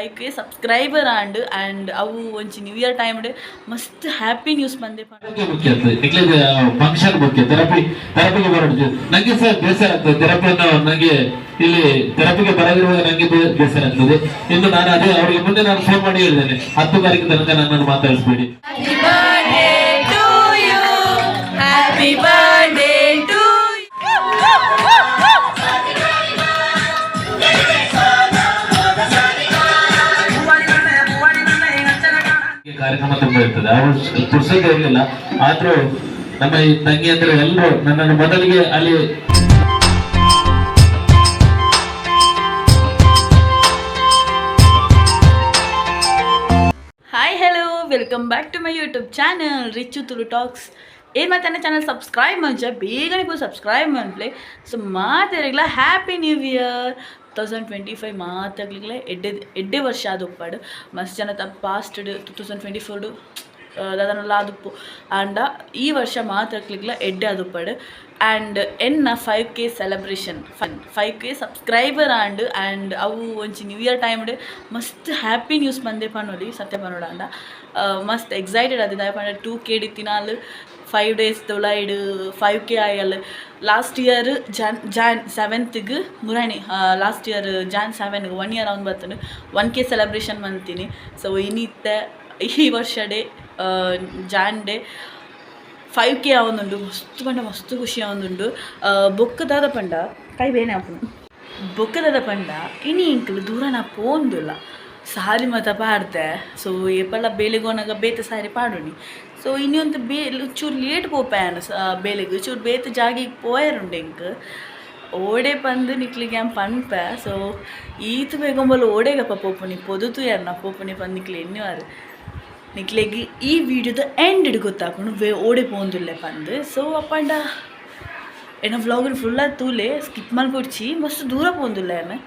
5K subscriber and ಅವು ಒಂಚಿ new year time ಮಸ್ತ್ happy news ಬಂದೆ ಫಂಕ್ಷನ್ ಮುಖ್ಯ ಥೆರಪಿಗೆ ಬರೋದು ನನಗೆ ಸಹ ಬೇಸರ ಆಗ್ತದೆ. ಥೆರಪಿಯನ್ನು ನನಗೆ ಇಲ್ಲಿ ಥೆರಪಿಗೆ ಬರದಿರುವಾಗ ನನಗೆ ಬೇಸರ ಆಗ್ತದೆ. ಇನ್ನು ನಾನು ಅದೇ ಅವರಿಗೆ ಮುಂದೆ ನಾನು ಫೋನ್ ಮಾಡಿ ಹೇಳಿದ್ದೇನೆ 10 ತಾರೀಕು ತನಕ ನನ್ನನ್ನು ಮಾತಾಡಿಸ್ಬೇಡಿ. ಕಾರ್ಯಕ್ರಮ ತುಂಬಾ ಇರ್ತದೆ, ಅವರು ಪುರ್ಸೊತ್ತೇ ಇರಲಿಲ್ಲ. ಆದ್ರೂ ನಮ್ಮ ಈ ತಂಗಿ ಅಂದ್ರೆ ಎಲ್ಲರೂ ನನ್ನನ್ನು ಮೊದಲಿಗೆ ಅಲ್ಲಿ hi hello welcome back to my YouTube channel Richu Tulu talks. ಏನು ಮತ್ತೆ ನನ್ನ ಚಾನಲ್ ಸಬ್ಸ್ಕ್ರೈಬ್ ಮಂಚ ಬೇಗನೆ ಹೋಗಿ ಸಬ್ಸ್ಕ್ರೈಬ್ ಮಾಡ್ಲಿ. ಸೊ ಮಾತಾಡಲಿಲ್ಲ ಹ್ಯಾಪಿ ನ್ಯೂ ಇಯರ್ 2025 ಮಾತಾಗಲಿಲ್ಲ ಎಡ್ಡೆ ವರ್ಷ ಅದು ಉಪ್ಪಾಡು ಮಸ್ತ್ ಜನ ಪಾಸ್ಟ್ 2024 ಅದನ್ನೆಲ್ಲ ಅದುಪ್ಪು ಆಂಡ ಈ ವರ್ಷ ಮಾತಾಡ್ಲಿಲ್ಲ ಎಡ್ಡೆ ಅದುಪ್ಪಾಡು ಆ್ಯಂಡ್ ಎನ್ನ 5K celebration 5K subscriber and ಅವು ಒಂಚಿ ನ್ಯೂ ಇಯರ್ ಟೈಮ್ ಮಸ್ತ್ ಹ್ಯಾಪಿ ನ್ಯೂಸ್ ಬಂದೆ ಪನ್ನೋಡಿ ಸತ್ಯ ಪನ್ನೋಡ ಅಂಡ ಮಸ್ತ್ ಎಕ್ಸೈಟೆಡ್ ಆದಿದ್ದ ಪಂಡ 2K ದಿನಾಲು 5 days ತೊಳೈಡು 5K ಆಯಲ್ ಲಾಸ್ಟ್ ಇಯರ್ ಜಾನ್ 7th ಮುರಾಣಿ ಲಾಸ್ಟ್ ಇಯರ್ ಜಾನ್ 7 1 year ಅವ್ನು ಬರ್ತಾನೆ 1K ಸೆಲೆಬ್ರೇಷನ್ ಮಾಡ್ತೀನಿ. ಸೊ ಇನ್ನಿತ್ತ ಈ ವರ್ಷ ಡೇ ಜಾನ್ ಡೇ 5K ಆವೊಂದುಂಡು ಮಸ್ತ್ ಪಂಡ ಮಸ್ತ್ ಖುಷಿ ಆವೊಂದುಂಡು. ಬೊಕ್ಕದಾದ ಪಂಡ ಕೈ ಬೇನೆ ಆಪುನು ಬೊಕ್ಕದಾದ ಪಂಡ ಇನಿ ಇಂಕಲು ದೂರ ನಾ ಪೋಂದುಲ್ಲ ಸಾರಿ ಮತ ಪಾಡ್ದೆ. ಸೊ ಏಪಲ್ಲ ಬೇಲೆಗೋನಾಗ ಬೇತೆ ಸಾರಿ ಪಾಡೋಣಿ. ಸೊ ಇನ್ನೊಂದು ಚೂರು ಲೇಟ್ ಪೋಪಾಯನು ಬೇಲೆಗೆ ಚೂರು ಬೇತೆ ಜಾಗಿಗೆ ಪೋಯರುಂಡು ಎಂಕ್ ಓಡೆ ಪಂದು ನಿಕ್ಲಿಗೆ ಪನ್ಪ. ಸೊ ಈತು ಬೇಗೊಂಬಲ್ಲ ಓಡೆಗಪ್ಪ ಪೋಪುನಿ ಪೊದುತು ಯಾರನ್ನ ಪೋಪುನಿ ಪಂದು ನಿಕ್ಲಿ ಎನ್ನುವಾರು ನಿಕ್ಲೆಗೆ ಈ ವಿಡಿಯೋದ ಎಂಡ್ ಗೊತ್ತಾಕೊಂಡು ಓಡೆ ಪೋಂದುಲ್ಲೆ ಪಂದು. ಸೊ ಅಪ್ಪಂಡ ಏನ ವ್ಲಾಗ್ ಫುಲ್ಲ ತೂಲೆ ಸ್ಕಿಪ್ ಮಾಡ್ಕೊಡ್ಚಿ ಮಸ್ತ್ ದೂರ ಪೋಂದುಲ್ಲ ಏನು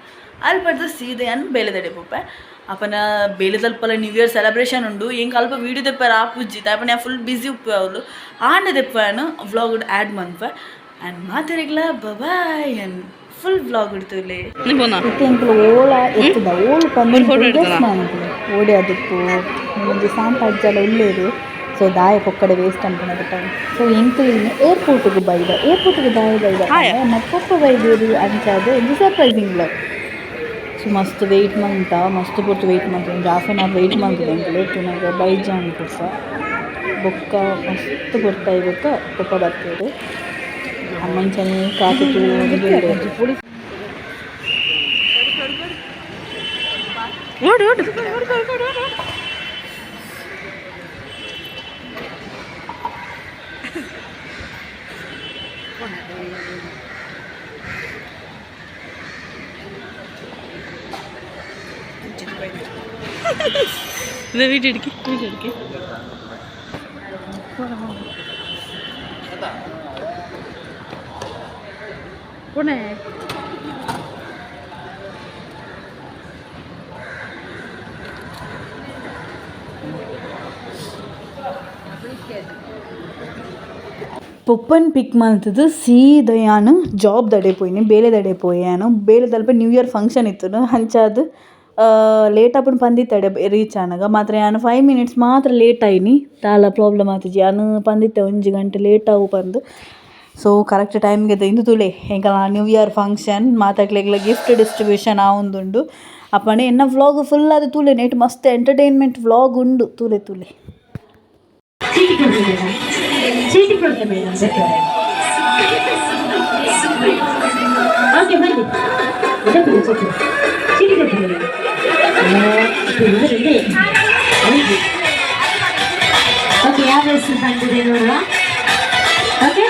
ಅಲ್ಲಿ ಪಡ್ದು ಸೀದೆ ಅನ್ನು ಬೇಲೆದಡೆ ಪೋಪೆ ಅಪ್ಪನ ಬೇಲೆದಲ್ಪಲ್ಲ ನ್ಯೂ ಇಯರ್ ಸೆಲೆಬ್ರೇಷನ್ ಉಂಡು ಹೆಂಗೆ ಅಲ್ಪ ವೀಡಿಯೋ ದೆಪ್ಪಾರ ಆ ಪೂಜಿ ಅಪ್ಪನ ಯಾ ಫುಲ್ ಬಿಸಿ ಉಪ್ಪು ಅವಳು ಆಂಡ ದೆಪ್ಪನು ವ್ಲಾಗ್ ಆ್ಯಡ್ ಮನ್ಪ ಆ್ಯಂಡ್ ಮಾತಾಡಿಗ್ಲ ಬಾಯ್ ಅನ್ ಫುಲ್ ವ್ಲಾಗ್ ಇಡ್ತೀವಿ ಓಳ ಎತ್ತದ ಓಳು ಓಡೆ ಅದಕ್ಕೂ ಒಂದು ಸಾಂಪಾಡ್ಜಲ ಉಳ್ಳೇರು. ಸೊ ದಾಯ ಪೊಕ್ಕಡೆ ವೇಸ್ಟ್ ಅನ್ಕೊಂಡ ಟೈಮ್. ಸೊ ಎಂಕ್ ಏರ್ಪೋರ್ಟ್ಗೆ ಏರ್ಪೋರ್ಟ್ಗೆ ದಾಯ ಮತ್ತೊಪ್ಪ ಬೈದೇರು ಅಂಚಾದ ಒಂದು ಸರ್ಪ್ರೈಸಿಂಗ್ ವ್ಲಾಗ್. ಸೊ ಮಸ್ತ್ ವೆಯ್ಟ್ ಮಂತ ಮಸ್ತ್ ಪೊರ್ತು ವೆಯ್ಟ್ ಮಾಡ್ತೀನಿ ಒಂದು ½ an hour ವೆಯ್ಟ್ ಮಾಡ್ತಿದ್ದೆ ಎಂಕ್ಲು ನನಗೆ ಬೈಜ ಅನ್ಕೊಡ್ಸ ಬೊಕ್ಕ ಮಸ್ತ್ ಪೊರ್ತ ಇವತ್ತು ಪೊಪ್ಪ ಬರ್ತೀರಿ ಅಮ್ಮಂಚನೆ ಕಾಫಿ ತೂಡಿ വീഡിയോ എടുക്കി പോണേ. ಪೊಪ್ಪನ್ ಪಿಕ್ ಮಾಡ್ತದ್ದು ಸೀದಾ ಯಾನು ಜಾಬ್ ದಡೆ ಪೋಯಿನಿ ಬೇಲೆದಡೆ ಪೋಯಾನು ಬೇಲೆದಲ್ಪ ನ್ಯೂ ಇಯರ್ ಫಂಕ್ಷನ್ ಇತ್ತು ಹಂಚಾದು ಲೇಟ್ ಆಪುಂಡು ಪಂದಿತ್ತಡೆ ರೀಚ್ ಆನಾಗ ಮಾತ್ರ ನಾನು 5 minutes ಮಾತ್ರ ಲೇಟ್ ಆಯ್ನಿ ತಾಲ ಪ್ರಾಬ್ಲಮ್ ಆತಿಜಿ ನಾನು ಪಂದಿತ್ತೆ 1 ಗಂಟೆ ಲೇಟ್ ಆವು ಪಂದು. ಸೊ ಕರೆಕ್ಟ್ ಟೈಮ್ಗೆ ಇಂದು ತುಲೆ ಹೆಂಗ ನ್ಯೂ ಇಯರ್ ಫಂಕ್ಷನ್ ಮಾತಾಡ್ಲಿಕ್ಕೆ ಗಿಫ್ಟ್ ಡಿಸ್ಟ್ರಿಬ್ಯೂಷನ್ ಆವೊಂದುಂಡು ಅಪ್ಪಣೆ ಎನ್ನ ವ್ಲಾಗ್ ಫುಲ್ ಅದು ತುಲೆ ನೆಟ್ ಮಸ್ತ್ ಎಂಟರ್ಟೈನ್ಮೆಂಟ್ ವ್ಲಾಗ್ ಉಂಡು ತುಲೆ ಚೀಟಿ ಕೊಡ್ತೆ ಮೇಡಮ್ ಓಕೆ ಬನ್ನಿ ಚೀಟಿ ಕೊಡ್ತೆ ಮೇಡಮ್ ಓಕೆ ಯಾವ ಹೆಸರು ಬಂದಿದೆ ನೋಡುವ. ಓಕೆ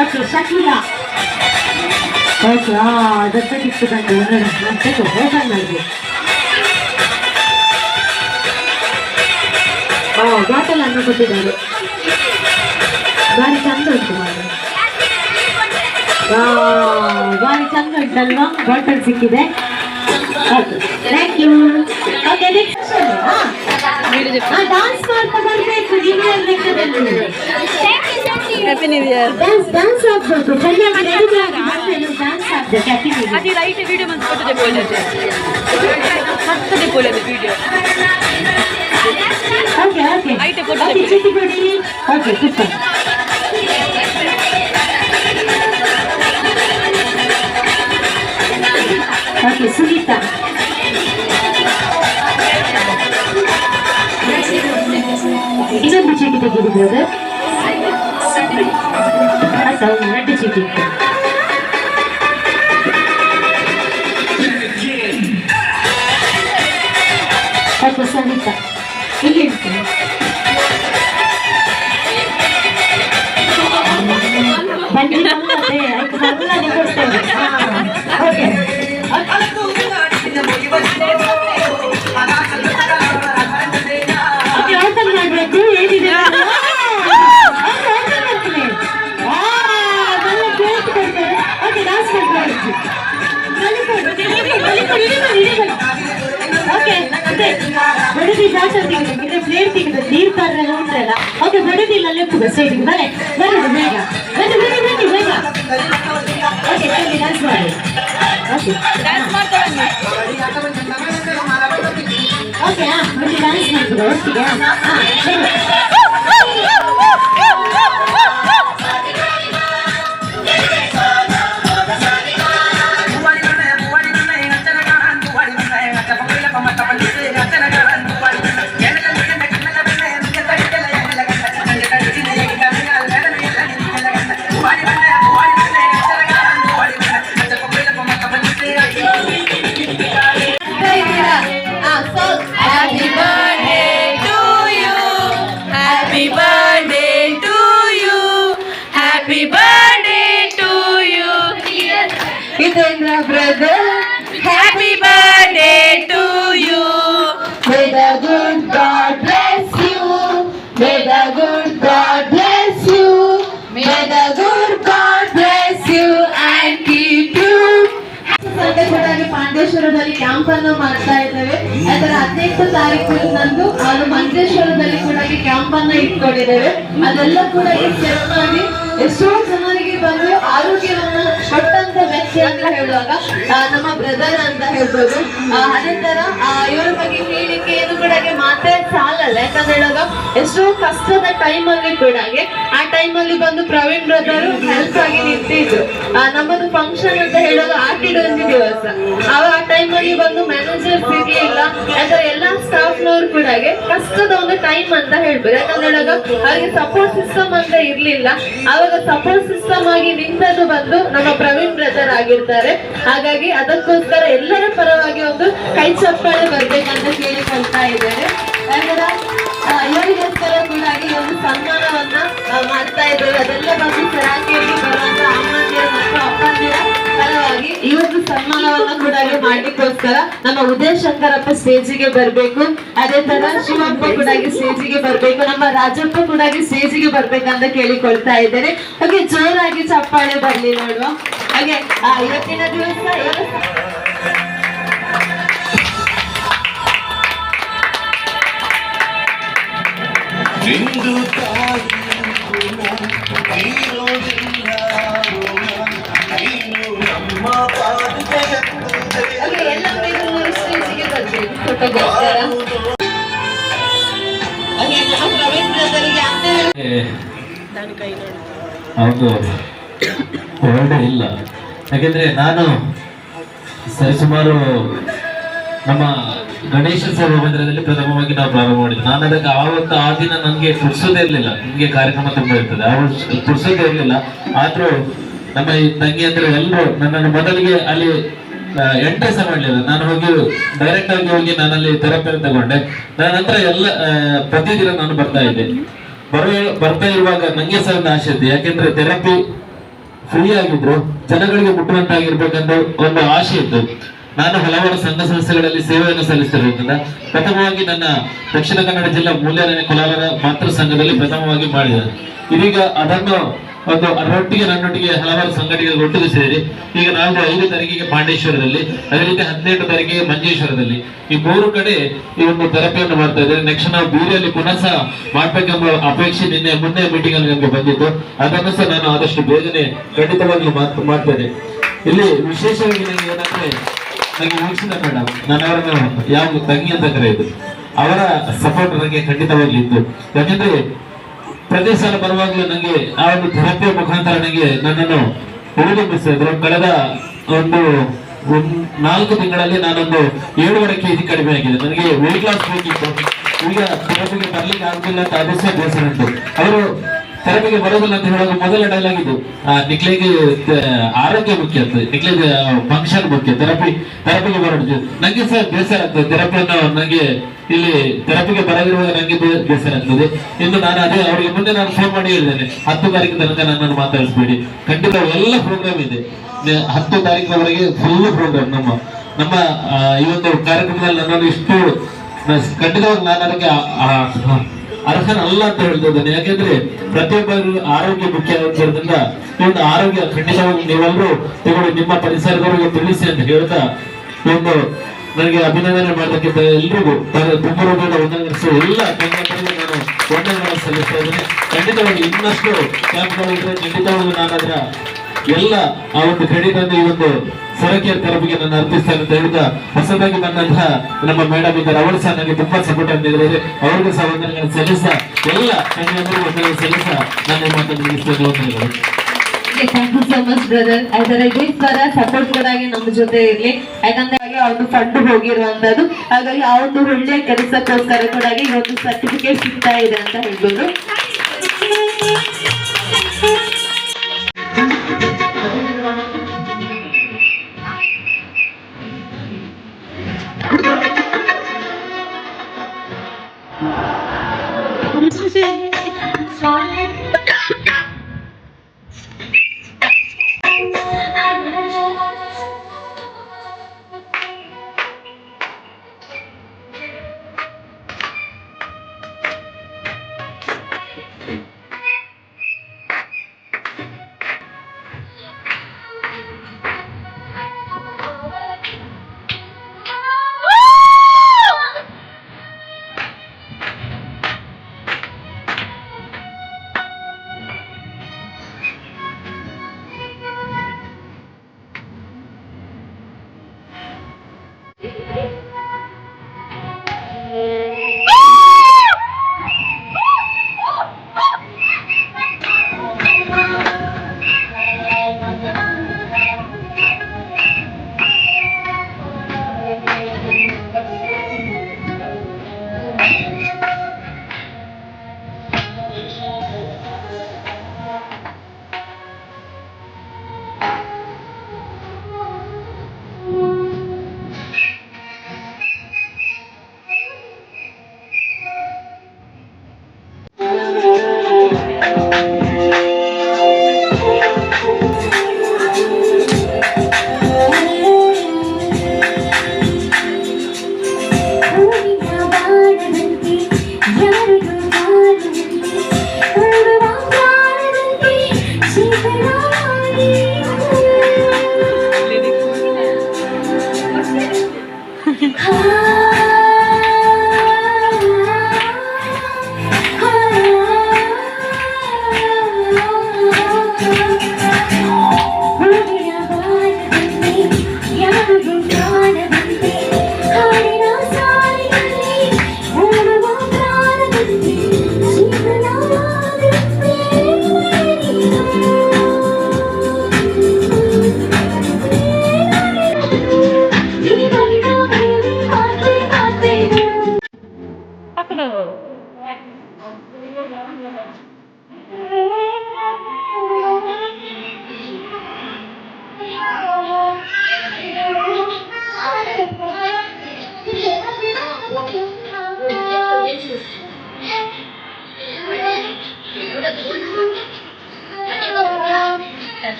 ಓಕೆ ಶಕೀಲಾ ಓಕೆ ಅದಕ್ಕೆ ಗಿಫ್ಟ್ ಬಂದು ಮತ್ತೆ ಓಪನ್ ಮಾಡಿದೆ. ಬಾಟಲ್ ಅನ್ನು ಕೊಟ್ಟಿದ್ದಾರೆ ಭಾರಿ ಚಂದ ಉಂಟು ಮಾಡಿ ಭಾರಿ ಚಂದ ಉಂಟಲ್ವಾ ಬಾಟಲ್ ಸಿಕ್ಕಿದೆ. Thank you. ಓಕೆ ಡಾನ್ಸ್ ಮಾಡ್ತಾ ಬರಬೇಕು ನ್ಯೂ ಇಯರ್ ಲೆಕ್ಕದಲ್ಲಿ. Happy new year. ಡ್ಯಾನ್ಸ್ ಆಗ್ಬೇಕು. ಕಲ್ಯಾಣ ಡ್ಯಾನ್ಸ್ ಆಗ್ಬೇಕು. Happy new year. అది రైట్ వీడియో మంచి ఫోటో తెపోలేదు ఫస్ట్ తెపోలేదు వీడియో ಓಕೆ ಓಕೆ అయితే ఫోటో ಓಕೆ ಚೀಟಿ ಕೊಡಿ. ಓಕೆ ಕೂತ್ಕೊಳ್ಳಿ. ಓಕೆ ಸುನೀತಾ. ಇನ್ನೊಂದು ಚೀಟಿ ತೆಗೆದು ಬ್ರದರ್. ಆಯ್ತಾ, ಎರಡು ಚೀಟಿ ಇತ್ತು. ಓಕೆ ಸುನೀತಾ ಇಲ್ಲಿ ಇರ್ತೀನಿ. ಬನ್ನಿ ಮತ್ತೆ ಆಯ್ತು, ಮೊದಲನೇ ಕೊಡ್ತೇವೆ. ಓಕೆ ಓಪನ್ ಮಾಡಬೇಕು. ಏನಿದೆ ಓಕೆ ಡಾನ್ಸ್ ಮಾಡ್ತಾರೆ. ಓಕೆ ಅದೇ ಬಡದಿ ಬಾಟಲ್ ತೆಗೆದು ಪ್ಲೇಟ್ ತೆಗೆದು ನೀರು ಪಾತ್ರೆಲ್ಲ ಉಂಟಲ್ಲ. ಓಕೆ ಬಡದಿಲ್ಲ ಲೆಪ್ಪುಗ ಸೈಡಿಗೆ ಬರೇ ಬರೋದು ಬೇಗ ಬನ್ನಿ ಬನ್ನಿ ಬನ್ನಿ ಬೇಗ. ಓಕೆ ಬನ್ನಿ ಡ್ಯಾನ್ಸ್ ಮಾಡಿ. ಓಕೆ ಓಕೆ ಬನ್ನಿ ಡ್ಯಾನ್ಸ್ ಮಾಡ್ತೀರಾ ಒಟ್ಟಿಗೆ? brother, happy birthday to you. May the good God bless you. May the good God bless you. May the good God bless you and keep you. ಸಂದೇಶವಾಗಿ ಪಾಂಡೇಶ್ವರದಲ್ಲಿ camp ಅನ್ನು ಮಾಡ್ತಾ ಇದ್ದೇವೆ. ಅದರ 18 ತಾರೀಕಿನಂದು ಅವರು ಮಂಜೇಶ್ವರದಲ್ಲಿ ಕೂಡ ಕ್ಯಾಂಪ್ ಅನ್ನ ಇಟ್ಕೊಂಡಿದ್ದೇವೆ. ಅದೆಲ್ಲ ಕೂಡ ಈ ಸೇವೆ ಎಷ್ಟೋ ಜನರಿಗೆ ಬಂದು ಆರೋಗ್ಯವನ್ನ ಕೊಟ್ಟಂತ ವ್ಯಕ್ತಿ ಅಂತ ಹೇಳುವಾಗ ನಮ್ಮ ಬ್ರದರ್ ಅಂತ ಹೇಳ್ಬೋದು. ಅದೇ ತರ ಇವರ ಬಗ್ಗೆ ಹೇಳಲಿಕ್ಕೆ ಏನು ಕೂಡ ಮಾತೇ ಸಾಲಲ್ಲ. ಯಾಕಂತ ಹೇಳುವಾಗ ಎಷ್ಟೋ ಕಷ್ಟದ ಟೈಮ್ ಅಲ್ಲಿ ಕೂಡ ಆ ಟೈಮ್ ಅಲ್ಲಿ ಬಂದು ಪ್ರವೀಣ್ ಬ್ರದರ್ ಹೆಲ್ಪ್ ಆಗಿ ನಿಂತಿದ್ರು. ನಮ್ಮದು ಫಂಕ್ಷನ್ ಅಂತ ಹೇಳುವಾಗ ಆಟಿಡ್ ಒಂದು ದಿವಸ ಆ ಟೈಮ್ ಅಲ್ಲಿ ಬಂದು ಮ್ಯಾನೇಜರ್ ಸಿಗ್ಲಿಲ್ಲ. ಯಾಕಂದ್ರೆ ಎಲ್ಲಾ ಸ್ಟಾಫ್ ನವರು ಕೂಡ ಕಷ್ಟದ ಒಂದು ಟೈಮ್ ಅಂತ ಹೇಳ್ಬೋದು. ಯಾಕಂದ್ರೆ ಹೇಳುವಾಗ ಅವ್ರಿಗೆ ಸಪೋರ್ಟ್ ಸಿಸ್ಟಮ್ ಅಂತ ಇರ್ಲಿಲ್ಲ. ಅವಾಗ ಸಪೋರ್ಟ್ ಸಿಸ್ಟಮ್ ಆಗಿ ನಿಂತದ್ದು ಬಂದು ನಮ್ಮ ಪ್ರವೀಣ್ ಬ್ರದರ್ ಆಗಿರ್ತಾರೆ. ಹಾಗಾಗಿ ಅದಕ್ಕೋಸ್ಕರ ಎಲ್ಲರ ಪರವಾಗಿ ಒಂದು ಕೈ ಚಪ್ಪಾಳೆ ಬರ್ಬೇಕಂತ ಕೇಳಿಕೊಳ್ತಾ ಇದ್ದೇನೆ. ಯಾಕಂದ್ರೆ ಇವರಿಗೋಸ್ಕರ ಕೂಡ ಒಂದು ಸನ್ಮಾನವನ್ನ ಮಾಡ್ತಾ ಇದ್ದೇವೆ. ಅದೆಲ್ಲ ಬಂದು ಸರಾಕಿಯಲ್ಲಿ ಬರುವಂತ ಅಮ್ಮಂದಿರ ಮತ್ತು ಅಪ್ಪಂದಿರ ಪರವಾಗಿ ಈ ಒಂದು ಸನ್ಮಾನವನ್ನ ಕೂಡ ಮಾಡ್ಲಿಕ್ಕೋಸ್ಕರ ನಮ್ಮ ಉದಯ ಶಂಕರಪ್ಪ ಸ್ಟೇಜಿಗೆ ಬರ್ಬೇಕು. ಅದೇ ತರ ಶಿವಪ್ಪ ಕೂಡ ಸ್ಟೇಜಿಗೆ ಬರ್ಬೇಕು. ನಮ್ಮ ರಾಜಪ್ಪ ಕೂಡ ಸ್ಟೇಜಿಗೆ ಬರ್ಬೇಕಂತ ಕೇಳಿಕೊಳ್ತಾ ಇದ್ದೇನೆ. ಹಾಗೆ ಜೋರಾಗಿ ಚಪ್ಪಾಳೆ ಬರ್ಲಿ ನೋಡುವ. ಹಾಗೆ ಇವತ್ತಿನ ದಿವಸ ಸ್ಟೇಜಿಗೆ ಬರ್ಬೇಕು ಫೋಟೋಗೋಸ್ಕರ. ಹಾಗೆ ನಮ್ಮ ಪ್ರವೀಣ್ ಬ್ರದರ್ಗೆ ಅಂತ ಹೌದು ಹೊರಡೆ ಇಲ್ಲ. ಯಾಕೆಂದ್ರೆ ನಾನು ಸರಿಸುಮಾರು ನಮ್ಮ ಗಣೇಶ ಸೇವಾ ಮಂದಿರದಲ್ಲಿ ಪ್ರಥಮವಾಗಿ ನಾವು ಪ್ರಾರಂಭ ಮಾಡಿದ್ವಿ. ನಾನು ಅದಕ್ಕೆ ಆವತ್ತು ಆ ದಿನ ನನಗೆ ಪುರ್ಸೋದೇ ಇರಲಿಲ್ಲ. ನಿಮಗೆ ಕಾರ್ಯಕ್ರಮ ತುಂಬ ಇರ್ತದೆ, ಪುರ್ಸೋದೇ ಇರಲಿಲ್ಲ. ಆದ್ರೂ ನಮ್ಮ ಈ ತಂಗಿ ಅಂದ್ರೆ ಎಲ್ಲರೂ ನನ್ನನ್ನು ಮೊದಲಿಗೆ ಅಲ್ಲಿ ಎಂಟ್ರೆಸ್ ಮಾಡಲಿಲ್ಲ. ನಾನು ಹೋಗಿ ಡೈರೆಕ್ಟ್ ಆಗಿ ಹೋಗಿ ನಾನಲ್ಲಿ ಥೆರಪಿ ತಗೊಂಡೆ. ನಂತರ ಎಲ್ಲ ಪ್ರತಿದಿನ ನಾನು ಬರ್ತಾ ಇದ್ದೆ. ಬರ್ತಾ ಇರುವಾಗ ನಂಗೆ ಸಹ ಒಂದು ಆಸೆ ಇತ್ತು. ಯಾಕೆಂದ್ರೆ ಥೆರಪಿ ಫ್ರೀ ಆಗಿದ್ರು ಜನಗಳಿಗೆ ಮುಟ್ಟುವಂತಾಗಿರ್ಬೇಕಂತ ಒಂದು ಆಸೆ ಇತ್ತು. ನಾನು ಹಲವಾರು ಸಂಘ ಸಂಸ್ಥೆಗಳಲ್ಲಿ ಸೇವೆಯನ್ನು ಸಲ್ಲಿಸ್ತಿರೋದ್ರಿಂದ ಪ್ರಥಮವಾಗಿ ನನ್ನ ದಕ್ಷಿಣ ಕನ್ನಡ ಜಿಲ್ಲಾ ಮೂಲ್ಯರಣ್ಯ ಕೋಲಾರ ಮಾತೃ ಸಂಘದಲ್ಲಿ ಪ್ರಥಮವಾಗಿ ಮಾಡಿದೆ. ಇದೀಗ ಅದನ್ನು ಒಂದು ಅದರೊಟ್ಟಿಗೆ ನನ್ನೊಟ್ಟಿಗೆ ಹಲವಾರು ಸಂಘಟನೆಗಳು ಒಟ್ಟಿಗೆ ಸೇರಿ ಈಗ ನಾವು 5 ತಾರೀಕಿಗೆ ಪಾಂಡೇಶ್ವರದಲ್ಲಿ, ಅದೇ ರೀತಿ 18 ತಾರೀಕಿಗೆ ಮಂಜೇಶ್ವರದಲ್ಲಿ, ಈ 3 ಕಡೆ ಈ ಒಂದು ಥೆರಪಿಯನ್ನು ಮಾಡ್ತಾ ಇದ್ದೇವೆ. ನೆಕ್ಸ್ಟ್ ನಾವು ಬೀರಿಯಲ್ಲಿ ಪುನಃ ಸಹ ಮಾಡ್ಬೇಕೆಂಬ ಅಪೇಕ್ಷೆ ಮೊನ್ನೆ ಮೀಟಿಂಗ್ ಅಲ್ಲಿ ನಮಗೆ ಬಂದಿತ್ತು. ಅದನ್ನು ಸಹ ನಾನು ಆದಷ್ಟು ಬೇಗನೆ ಖಂಡಿತವಾಗ್ಲೂ ಮಾಡ್ತೇನೆ. ಇಲ್ಲಿ ವಿಶೇಷವಾಗಿ ನನಗೆ ಏನಂದ್ರೆ, ನನಗೆ ವೀಕ್ಷಿತ ಮೇಡಮ್, ನಾನು ಅವರನ್ನು ಯಾವ ತಂಗಿ ಅಂತ ಕರೆಯುದು, ಅವರ ಸಪೋರ್ಟ್ ನನಗೆ ಖಂಡಿತವಾಗ್ಲಿ ಇತ್ತು. ಯಾಕೆಂದ್ರೆ ಪ್ರತಿ ಸಲ ಬರುವಾಗಲೂ ನನಗೆ ಆ ಒಂದು ಥೆರಪಿಯ ಮುಖಾಂತರ ನನಗೆ ನನ್ನನ್ನು ಹುರಿದುಂಬಿಸಿದ್ರು. ಕಳೆದ ಒಂದು 4 ತಿಂಗಳಲ್ಲಿ ನಾನೊಂದು 7.5 kg ಕಡಿಮೆ ಆಗಿದೆ. ನನಗೆ ವೆಯ್ಟ್ ಲಾಸ್ ಬೇಕಿತ್ತು. ಈಗ ಥೆರಪಿಗೆ ಬರ್ಲಿಕ್ಕೆ ಆಗುದಿಲ್ಲ ಅಂತ ಅದು ಸಹ ಬೇಸರ ಉಂಟು. ಅವರು ಥೆರಪಿಗೆ ಬರೋದಿಲ್ಲ ಅಂತ ಹೇಳುವಾಗ ಮೊದಲ ಡೈಲಾಗ್ ಇದು, ನಿಕ್ಲಿಗೆ ಆರೋಗ್ಯ ಮುಖ್ಯ ಅಂತ, ನಿಕ್ಲಿಗೆ ಫಂಕ್ಷನ್ ಮುಖ್ಯ, ಥೆರಪಿಗೆ ಬರೋದು. ನಂಗೆ ಸಹ ಬೇಸರ ಆಗ್ತದೆ ಥೆರಪಿಯನ್ನು, ನನಗೆ ಇಲ್ಲಿ ಥೆರಪಿಗೆ ಬರದಿರುವಾಗ ನಂಗೆ ಬೇಸರ ಆಗ್ತದೆ. ಇನ್ನು ನಾನು ಅದೇ ಅವರಿಗೆ ಮುಂದೆ ನಾನು ಫೋನ್ ಮಾಡಿ ಹೇಳಿದ್ದೇನೆ, 10 ತಾರೀಕು ತನಕ ನನ್ನನ್ನು ಮಾತಾಡಿಸ್ಬೇಡಿ, ಖಂಡಿತ ಎಲ್ಲ ಪ್ರೋಗ್ರಾಮ್ ಇದೆ. 10 ತಾರೀಕಿನವರೆಗೆ ಫುಲ್ ಪ್ರೋಗ್ರಾಮ್ ನಮ್ಮ ಈ ಒಂದು ಕಾರ್ಯಕ್ರಮದಲ್ಲಿ ನನ್ನನ್ನು ಇಷ್ಟು ಖಂಡಿತವಾಗಿ ನಾನು ಅದಕ್ಕೆ ಅರ್ಹನಲ್ಲ ಅಂತ ಹೇಳ್ತಿದ್ದೇನೆ. ಯಾಕೆಂದ್ರೆ ಪ್ರತಿಯೊಬ್ಬರು ಆರೋಗ್ಯ ಮುಖ್ಯ ಆಗಿರೋದ್ರಿಂದ ಈ ಒಂದು ಆರೋಗ್ಯ ಖಂಡಿತವಾಗಿ ನೀವೆಲ್ಲರೂ ತಗೊಂಡು ನಿಮ್ಮ ಪರಿಸರದವರಿಗೆ ತಿಳಿಸಿ ಅಂತ ಹೇಳ್ತಾ ಒಂದು ನನಗೆ ಅಭಿನಂದನೆ ಮಾಡೋದಕ್ಕಿಂತ ಎಲ್ರಿಗೂ ತುಂಬ ರೂಪದ ವಂದನೆಗಳು ಎಲ್ಲ ತಂಡಗಳಿಗೆ ನಾನು ವಂದನೆಗಳನ್ನು ಸಲ್ಲಿಸ್ತಾ ಇದ್ದೇನೆ. ಖಂಡಿತವಾಗಿ ಇನ್ನಷ್ಟು ಕ್ಯಾಂಪ್ಗಳಿದ್ರೆ ಖಂಡಿತವಾಗಿ ನಾನು ಅದರ ಎಲ್ಲ ಆ ಒಂದು ಕ್ರೆಡಿಟ್ ಅನ್ನು ಈ ಒಂದು ಸೊರಕೆಯ ಥೆರಪಿಗೆ ನಾನು ಅರ್ಪಿಸ್ತೇನೆ ಅಂತ ಹೇಳಿದ ಹೊಸದಾಗಿ ಬಂದಂತಹ ನಮ್ಮ ಮೇಡಮ್ ಇದ್ದಾರೆ, ಅವರು ಸಹ ನನಗೆ ತುಂಬಾ ಸಪೋರ್ಟ್ ಆಗಿದ್ದಾರೆ. ಅವ್ರಿಗೂ ಸಹ ವಂದನೆಗಳನ್ನು ಸಲ್ಲಿಸ ಎಲ್ಲ ತಂಡಗಳಿಗೂ ವಂದನೆಗಳು ಸಲ್ಲಿಸ ನಾನು ಮಾತನ್ನು ಮುಗಿಸ್ತೇನೆ. ವಂದನೆಗಳು. Thank you so much brother. ಯಾಕಂದ್ರೆ ಇದೇ ತರ ಸಪೋರ್ಟ್ ಕೂಡ ಆಗಿ ನಮ್ಮ ಜೊತೆ ಇರ್ಲಿ. ಯಾಕಂದ್ರೆ ಅವ್ರದ್ದು ಫಂಡ್ ಹೋಗಿರುವಂತದ್ದು, ಹಾಗಾಗಿ ಆ ಒಂದು ಒಳ್ಳೆಯ ಕೆಲಸಕ್ಕೋಸ್ಕರ ಕೂಡ ಈ ಒಂದು ಸರ್ಟಿಫಿಕೇಟ್ ಸಿಗ್ತಾ ಇದೆ ಅಂತ ಹೇಳ್ಬೋದು.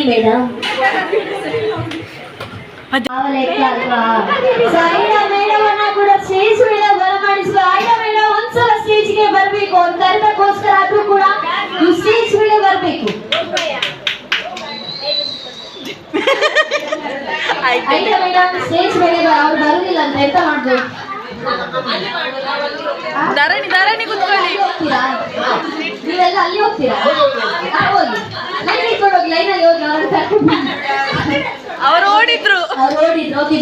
ಮೇಡಮ್ ಅಲ್ವಾ ಐಡಾ ಮೇಡಮ್ ಕೂಡ ಸ್ಟೇಜ್ ಮೇಲೆ ಬರಮಾಡಿಸುವ ಐಡಾ ಮೇಡಮ್ ಒಂದ್ಸಲ ಸ್ಟೇಜ್ಗೆ ಬರಬೇಕು ಅವ್ರ ಕರೆದಕ್ಕೋಸ್ಕರ ಆದ್ರೂ ಕೂಡ ಸ್ಟೇಜ್ ಮೇಲೆ ಬರಬೇಕು ಐಡಾ ಮೇಡಮ್ ಸ್ಟೇಜ್ ಮೇಲೆ ಅವ್ರು ಬರುದಿಲ್ಲ ಅಂತ ಎಂತ ಮಾಡ್ಬೋದು ಧಾರಣಿ ಕುತ್ಕೊಳ್ಳಿ. ಹೋಗ್ತೀರಾ ನೀವೆಲ್ಲ ಅಲ್ಲಿ ಹೋಗ್ತೀರಾ ಹೋಗಿ ಲೈನ್ ಇಟ್ಕೊಂಡು ಹೋಗಿ ಲೈನಲ್ಲಿ ಹೋಗಿ ಅವ್ರನ್ನ ಕರ್ಕೊಂಡು ಅವ್ರು ಓಡಿದ್ರು ಅವ್ರು ಓಡಿದ್ರು